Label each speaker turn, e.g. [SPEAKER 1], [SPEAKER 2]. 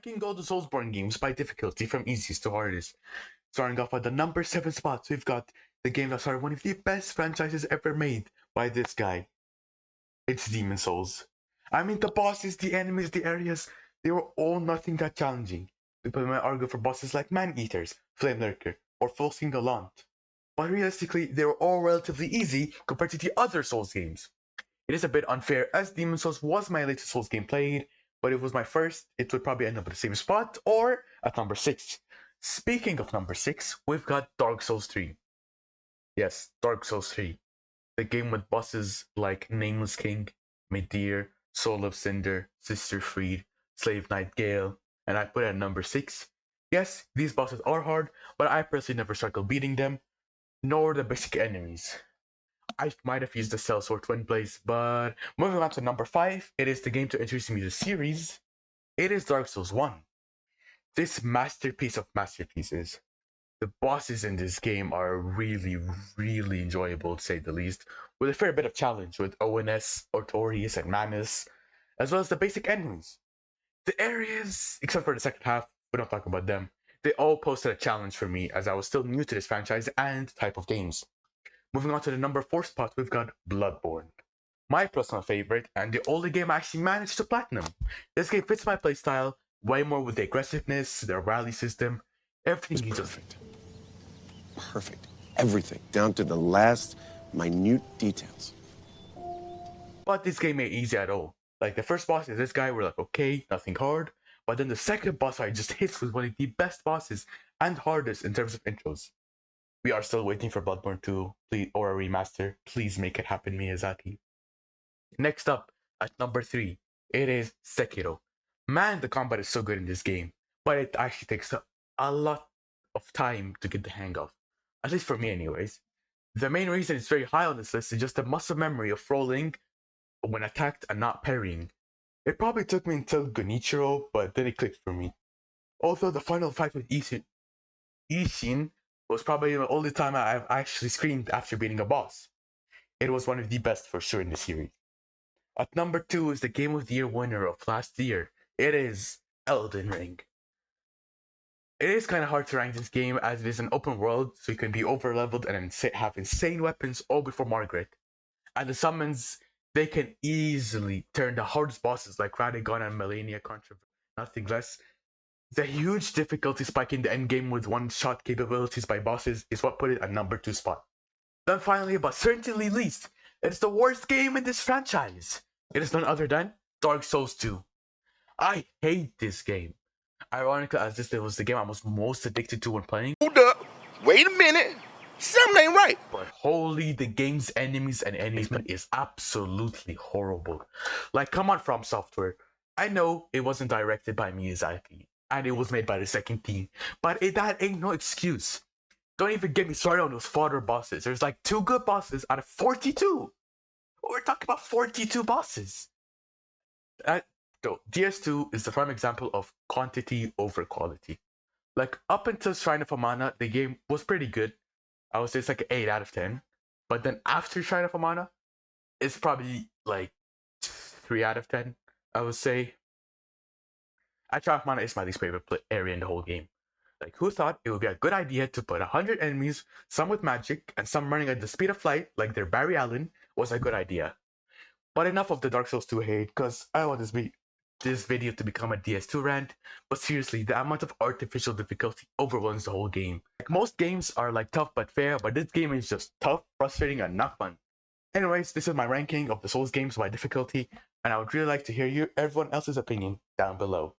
[SPEAKER 1] ranking all the Soulsborne games by difficulty from easiest to hardest. Starting off at the number 7 spot, we've got the game that started one of the best franchises ever made by this guy. It's Demon Souls. I mean, the bosses, the enemies, the areas, they were all nothing that challenging. People might argue for bosses like Man-Eaters, Flame Lurker, or Forcing the Launt. But realistically, they were all relatively easy compared to the other Souls games. It is a bit unfair as Demon Souls was my latest Souls game played, but if it was my first, it would probably end up at the same spot or at number 6. Speaking of number 6, we've got Dark Souls 3. Yes, Dark Souls 3. The game with bosses like Nameless King, Midir, Soul of Cinder, Sister Freed, Slave Knight Gale, and I put it at number 6. Yes, these bosses are hard, but I personally never struggled beating them, nor the basic enemies. I might have used the Sellsword Twin Blaze, but moving on to number 5, it is the game to introduce me to the series. It is Dark Souls 1. This masterpiece of masterpieces. The bosses in this game are really, really enjoyable to say the least, with a fair bit of challenge with ONS, Artorias, and Manus, as well as the basic enemies. The areas, except for the second half, we don't talk about them, they all posted a challenge for me as I was still new to this franchise and type of games. Moving on to the number 4 spot, we've got Bloodborne. My personal favorite, and the only game I actually managed to platinum. This game fits my playstyle way more with the aggressiveness, the rally system, everything he does.
[SPEAKER 2] Perfect. Everything, down to the last minute details.
[SPEAKER 1] But this game ain't easy at all. Like, the first boss is this guy, we're like, okay, nothing hard. But then the second boss fight just hits with one of the best bosses and hardest in terms of intros. We are still waiting for Bloodborne 2 or a remaster. Please make it happen, Miyazaki. Next up, at number 3, it is Sekiro. Man, the combat is so good in this game, but it actually takes a lot of time to get the hang of. At least for me anyways. The main reason it's very high on this list is just the muscle memory of rolling when attacked and not parrying. It probably took me until Gonichiro, but then it clicked for me. Also, the final fight with Ishin was probably the only time I've actually screamed after beating a boss. It was one of the best for sure in the series. At number 2 is the Game of the Year winner of last year. It is Elden Ring. It is kind of hard to rank this game as it is an open world, so you can be over leveled and have insane weapons all before Margaret. And the summons, they can easily turn the hardest bosses like Radagon and Melania contra nothing less. The huge difficulty spike in the endgame with one-shot capabilities by bosses is what put it at number 2 spot. Then finally, but certainly least, it's the worst game in this franchise. It is none other than Dark Souls 2. I hate this game. Ironically, as this was the game I was most addicted to when playing.
[SPEAKER 3] Hold up. Wait a minute. Something ain't right.
[SPEAKER 1] But holy, the game's enemies and enemy is absolutely horrible. Like, come on, FromSoftware. I know it wasn't directed by Miyazaki, and it was made by the second team, but that ain't no excuse. Don't even get me started on those fodder bosses. There's like 2 good bosses out of 42. We're talking about 42 bosses. DS2 is the prime example of quantity over quality. Like, up until Shrine of Amana, the game was pretty good. I would say it's like an 8 out of 10. But then after Shrine of Amana, it's probably like 3 out of 10, I would say. Shrine of Amana is my least favorite area in the whole game. Like, who thought it would be a good idea to put 100 enemies, some with magic, and some running at the speed of light, like they're Barry Allen, was a good idea. But enough of the Dark Souls 2 hate, because I want this video to become a DS2 rant, but seriously, the amount of artificial difficulty overwhelms the whole game. Like, most games are like tough but fair, but this game is just tough, frustrating, and not fun. Anyways, this is my ranking of the Souls games by difficulty, and I would really like to hear everyone else's opinion down below.